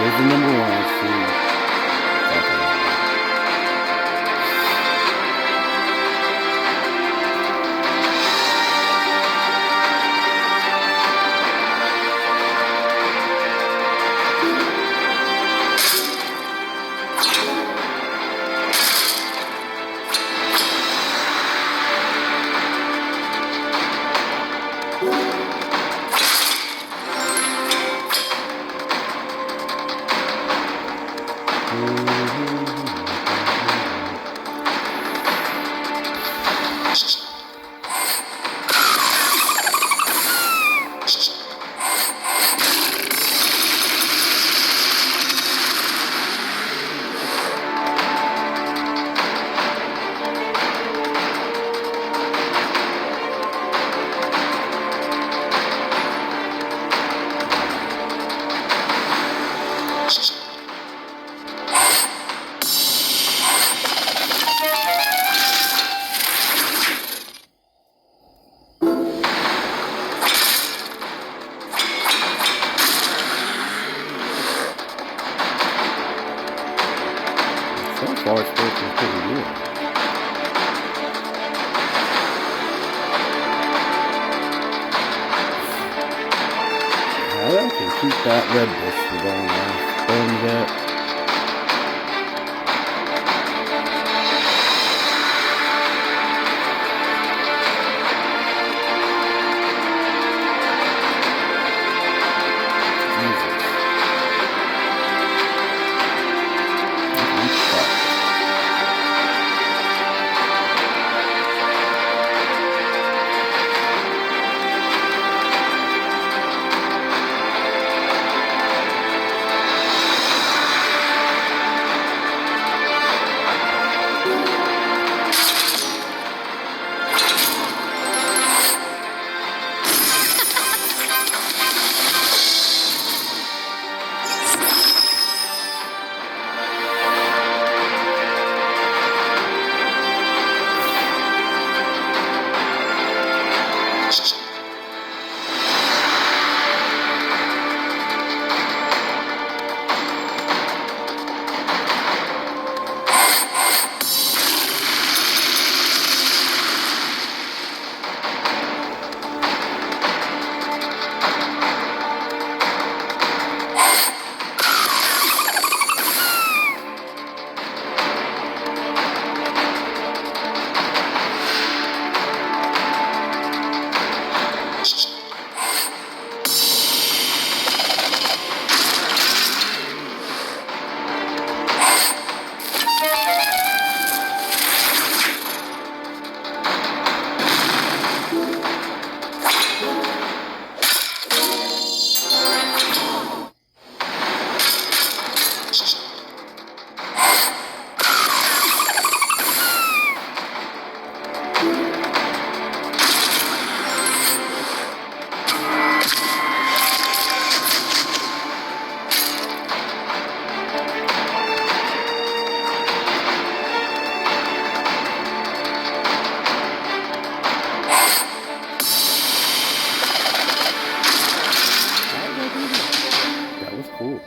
Here's the number one. Let's see. So far, it's working pretty good. I can keep that red bush going on. Burn that. Cool.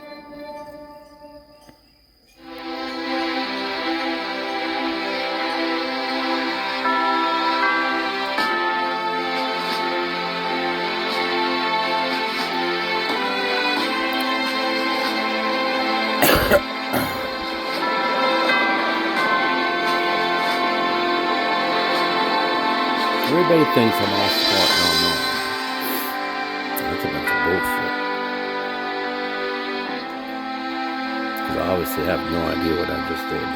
Everybody thinks I'm all smart and all knowing. That's a bunch of bullshit. Because I obviously have no idea what I just did.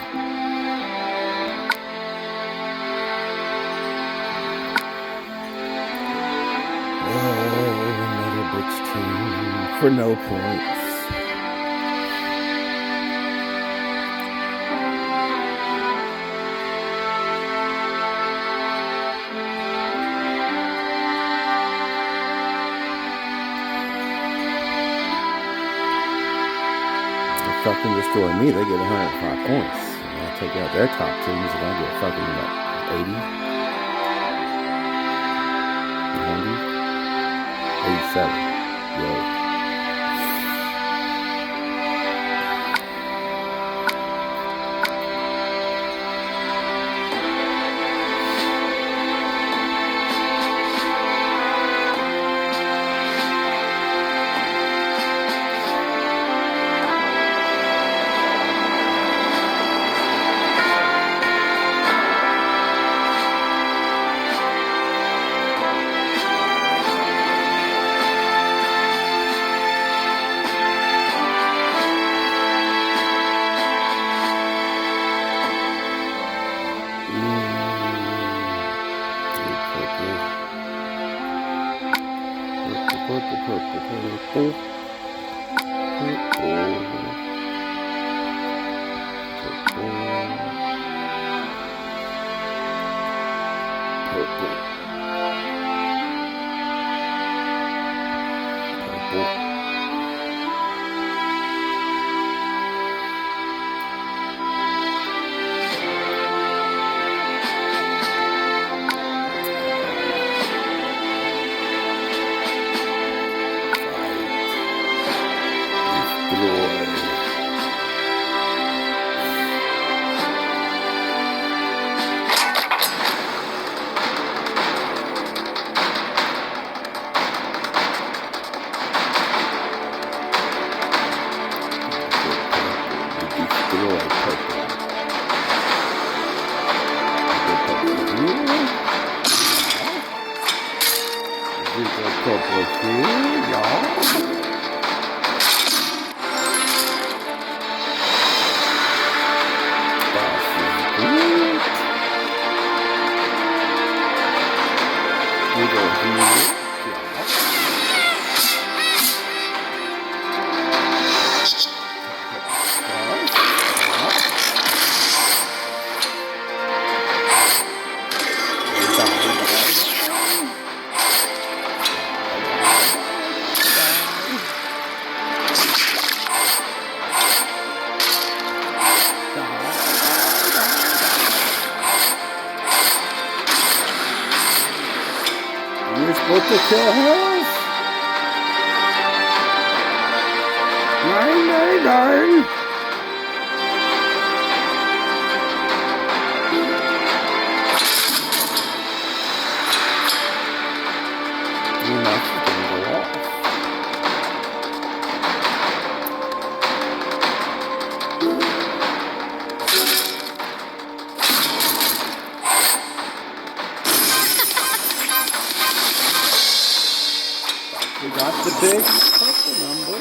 Oh, another bitch team for no points. Fucking destroy me, they get 105 points. And I take out their top teams and I get fucking what, 80? 90? 87. Yo. purple, purple, purple. You're supposed to kill her? Nine. You're not just gonna go off. We got the big purple number.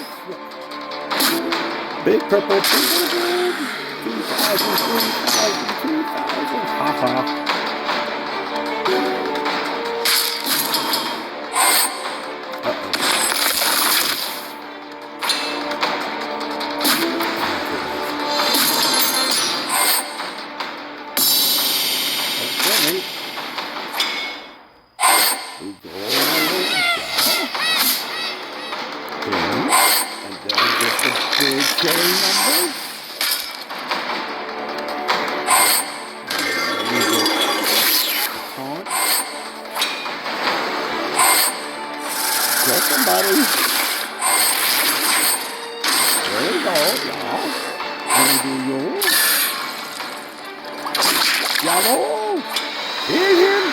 Big purple 200, 2,000, 3,000, 2,000. Ha ha. Big carry numbers. Kill somebody. There we go, y'all. Gonna do yours. Y'all, hit him.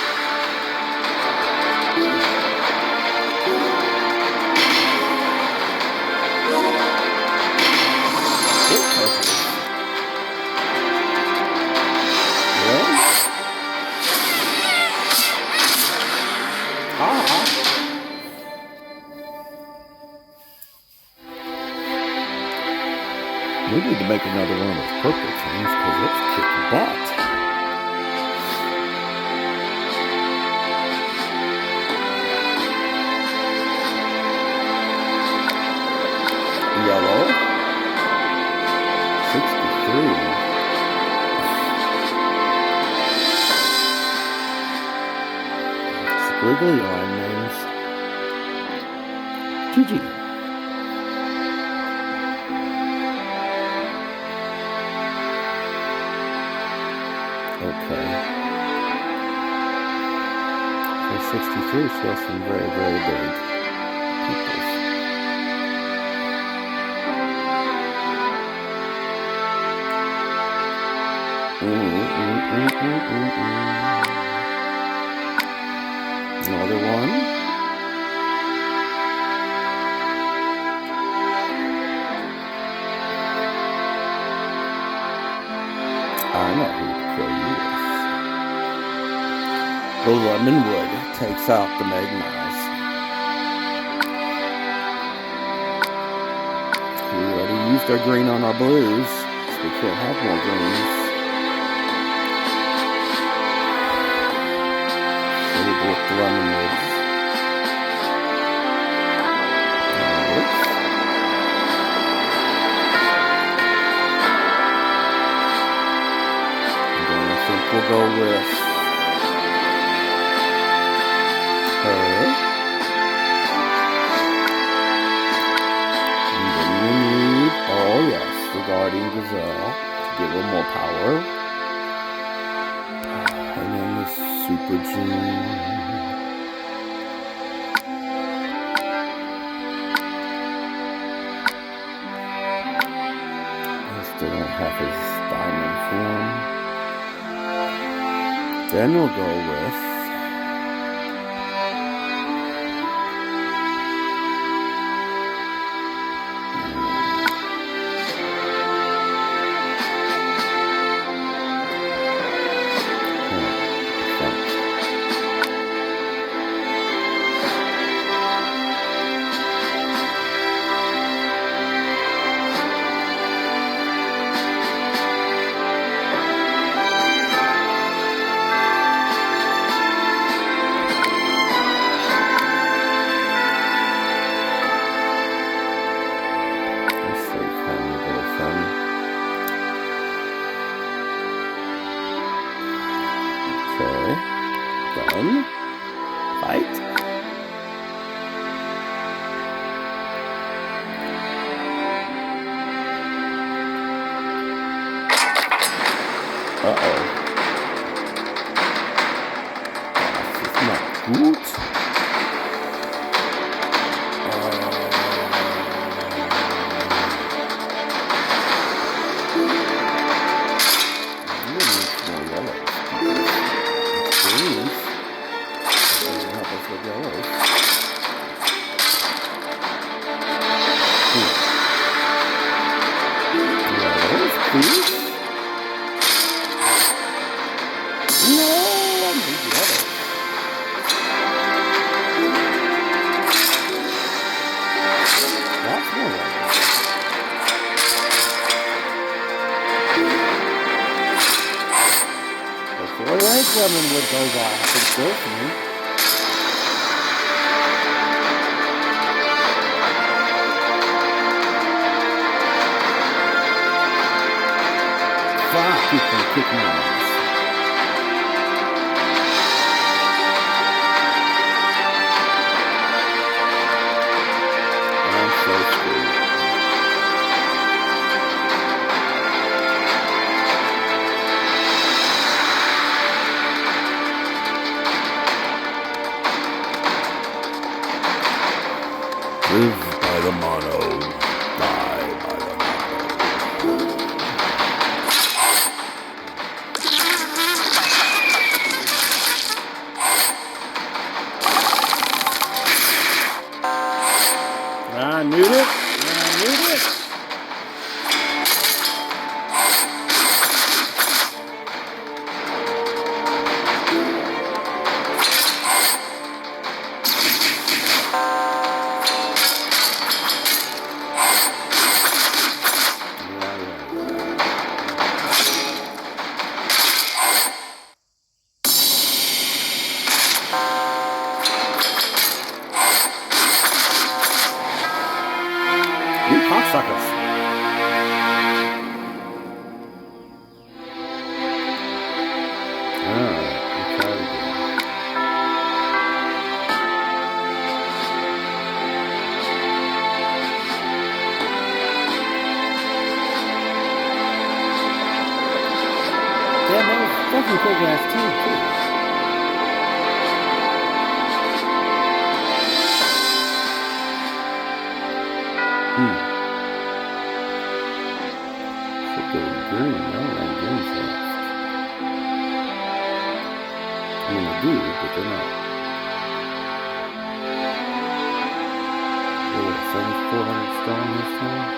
We need to make another one of those purple things because it's kicking butt. Yellow. 63. Squiggly line names. GG. Okay. For 63, she has some very, very big pupils. Another one. I know who to kill you with. The lemon wood takes out the Magmiles. We already used our green on our blues, so we can't have more greens. So we go with the lemon woods. with her. And then we need, oh yes, the Guardian Gazelle to get a little more power. And then the Super June. Still don't have his diamond form. Then we'll go with done. Fight. Uh-oh. Das ist not gut. Would go by, I think so for me. Fuck, you can kick my ass. I'm so screwed. Live by the mono, die by the mono. I knew it. You cocksuckers. Damn, that was fucking cool ass team too. Green, no, and green's left. I mean, they do, but they're not. What, 7,400 strong this time?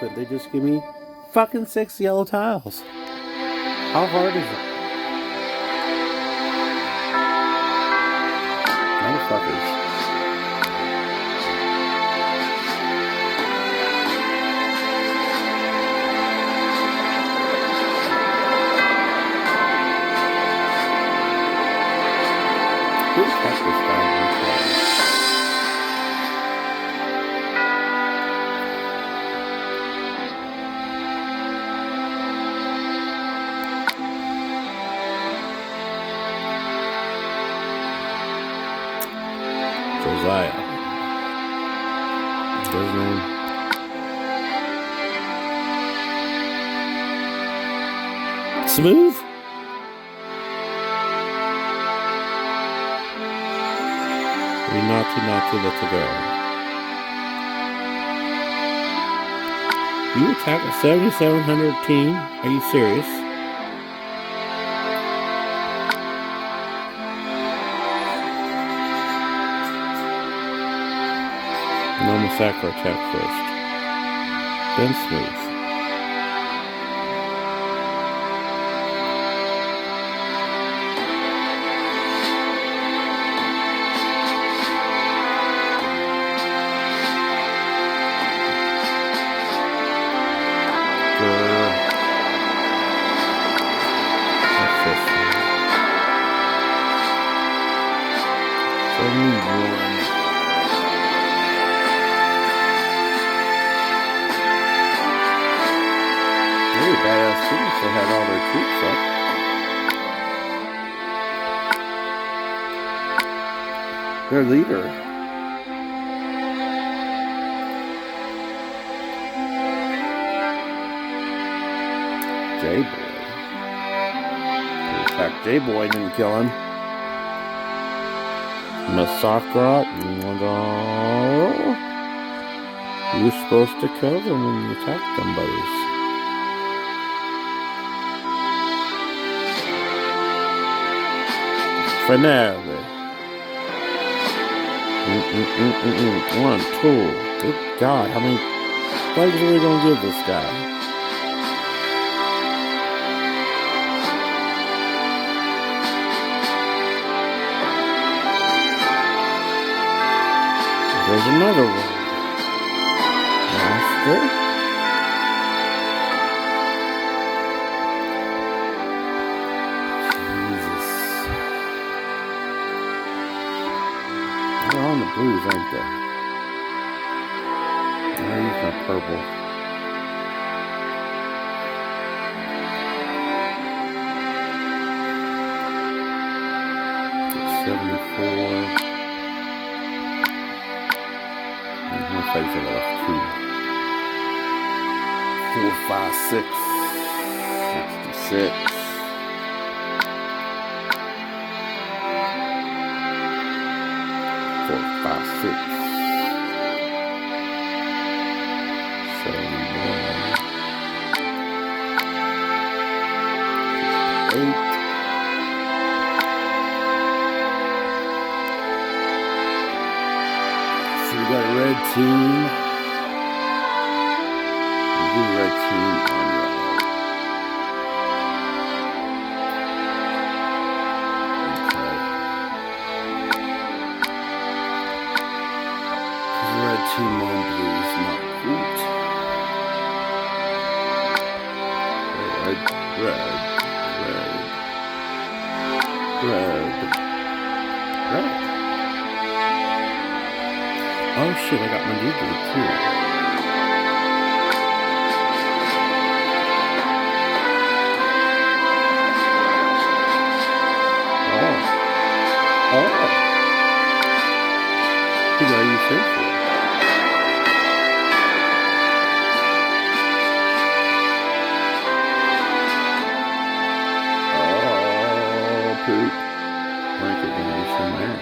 good. They just give me fucking 6 yellow tiles. How hard is it? Motherfuckers. Who attacked this guy? Josiah. What's his name? Smooth? Not to let it go. You attack a 7,700 team? Are you serious? Normal Sacro attack first. Then Smooth. Really badass cities that had all their troops up. Their leader. J-Boy. In fact, J-Boy didn't kill him. Massacrat. You were supposed to kill them when you attacked them, buddies. Finale. 1, 2. Good God, how many bugs are we gonna give this guy? There's another one. Master. Jesus. They're on the blues, aren't they? I'll use my purple. It's 74. Face I got 2, 4, 5, 6, 66. 4, 5, 6, 71, 8. So we got a red team. We do red team on yellow. Okay. The red team on blue is not good. Red. Oh shit, I got my new blue too. Oh. Who are you think for? Oh, poop. Recognition there.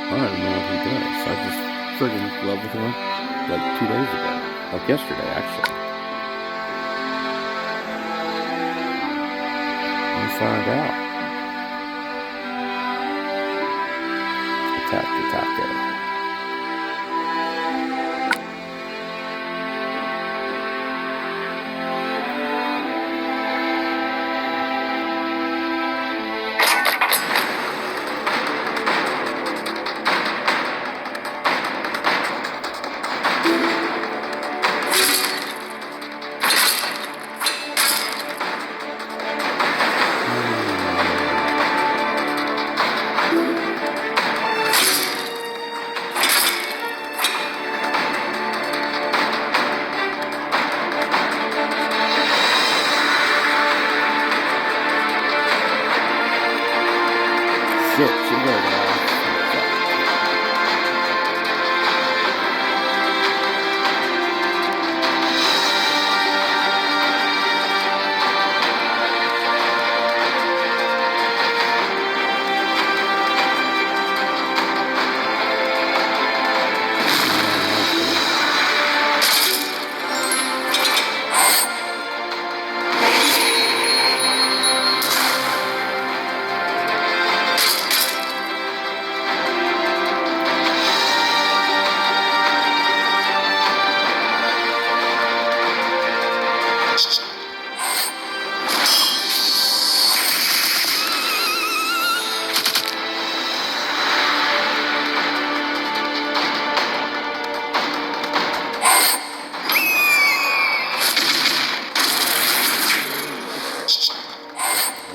I don't know what he does. I just friggin' leveled him up like 2 days ago. Like yesterday, actually. We'll find out. Taco. Shit, she goes off.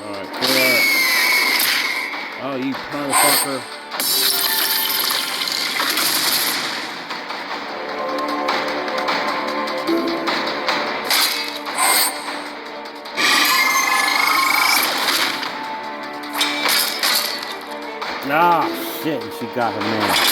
Alright, clear. Oh, you motherfucker. Ah, shit, and she got her man.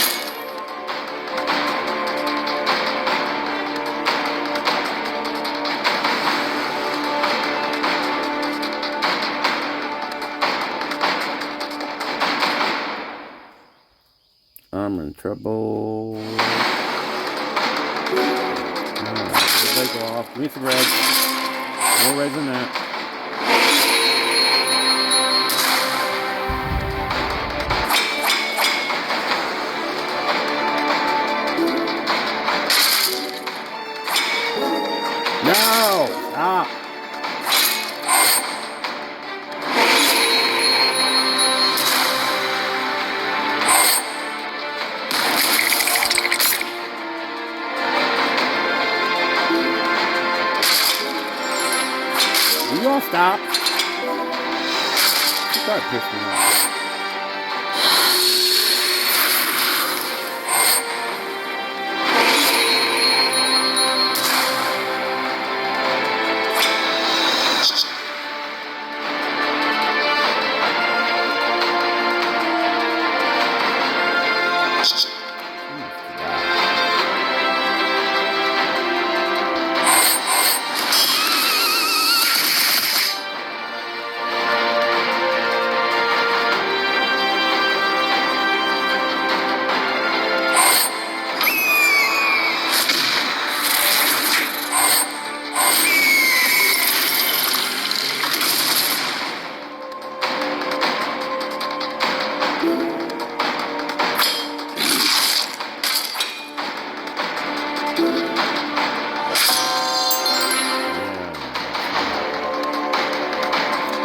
I'm in trouble. Everybody go off. Give me some reds. More reds than that. No! Stop! You gonna stop? You start pissing me off.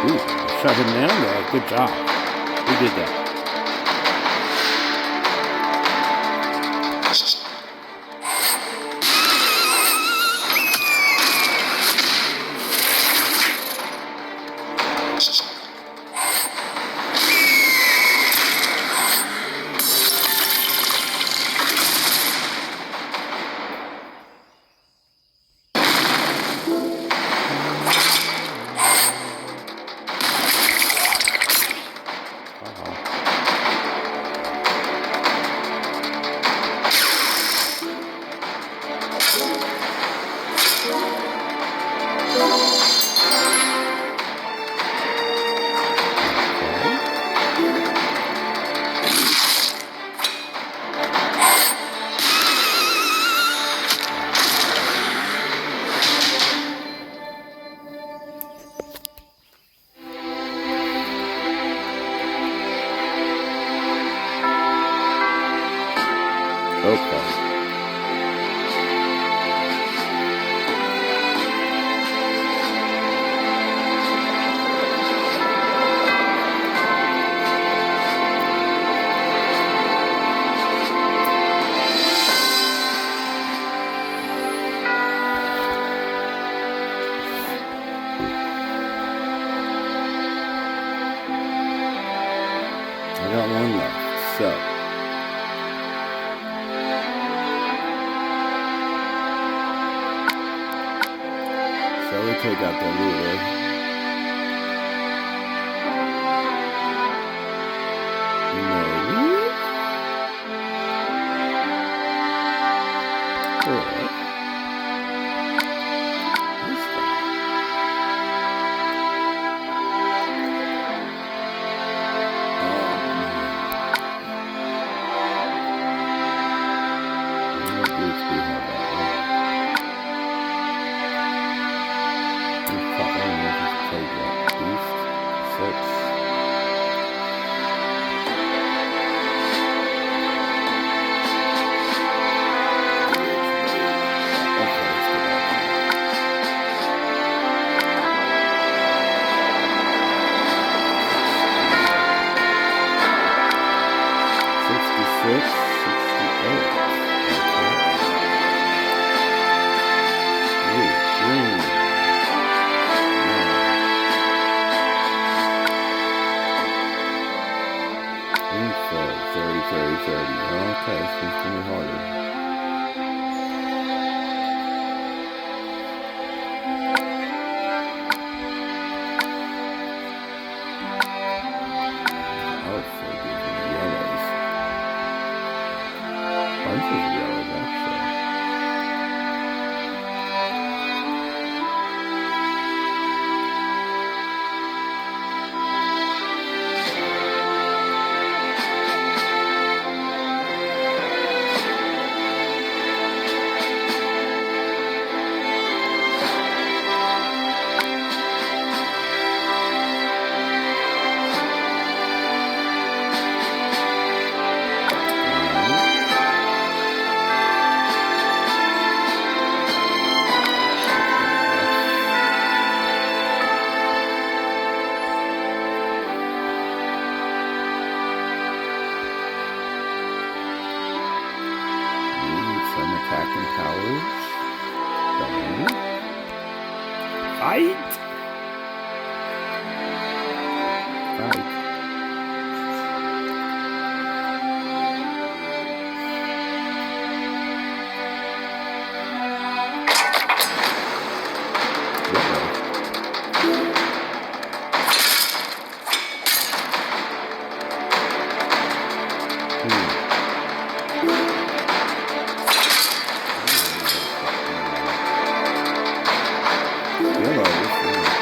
Ooh, shut him down there. Good job. Who did that? Uh-oh. So, we take out the ruler. Okay, this one's going to be harder. Also gives me yellows. Bunch of yellows, actually. Attacking powers. Fight! Fight. Yellow.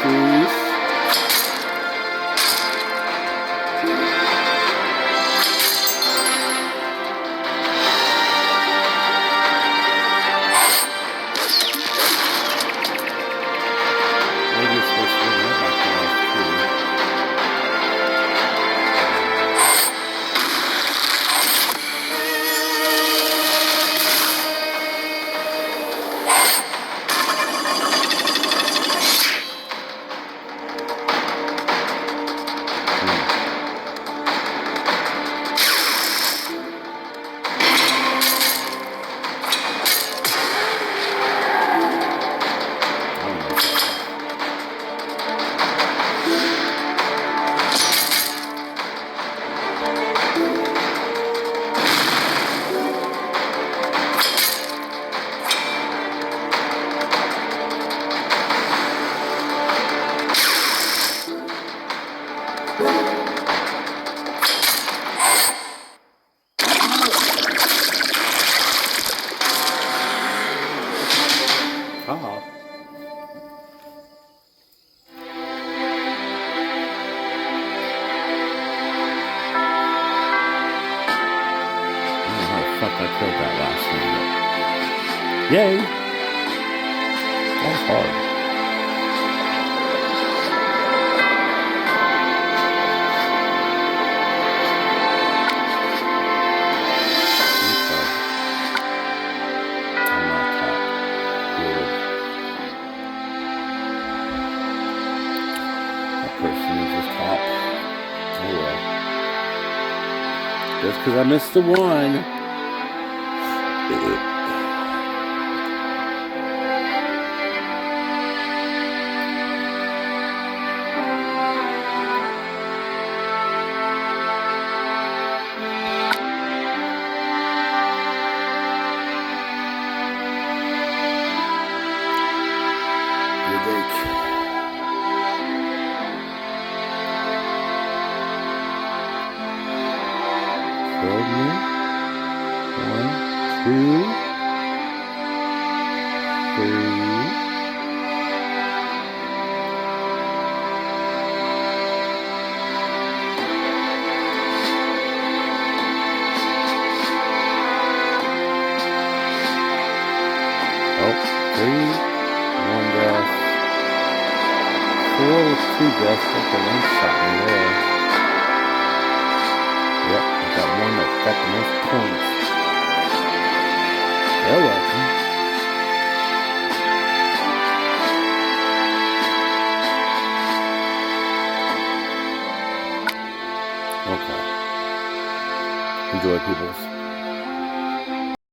please. Maybe it's supposed to be like that too. Oh. Fuck, I killed that last one. Yay! That was hard. I'm not top. Good. That person is just top. Oh well. Just because I missed the one. Hold me. 1, 2, 3. Oh, 3, 1 death. 4 with 2 deaths. Okay, one shot me there. Yep, I got one that got the most points. You're welcome. Okay. Enjoy, peoples.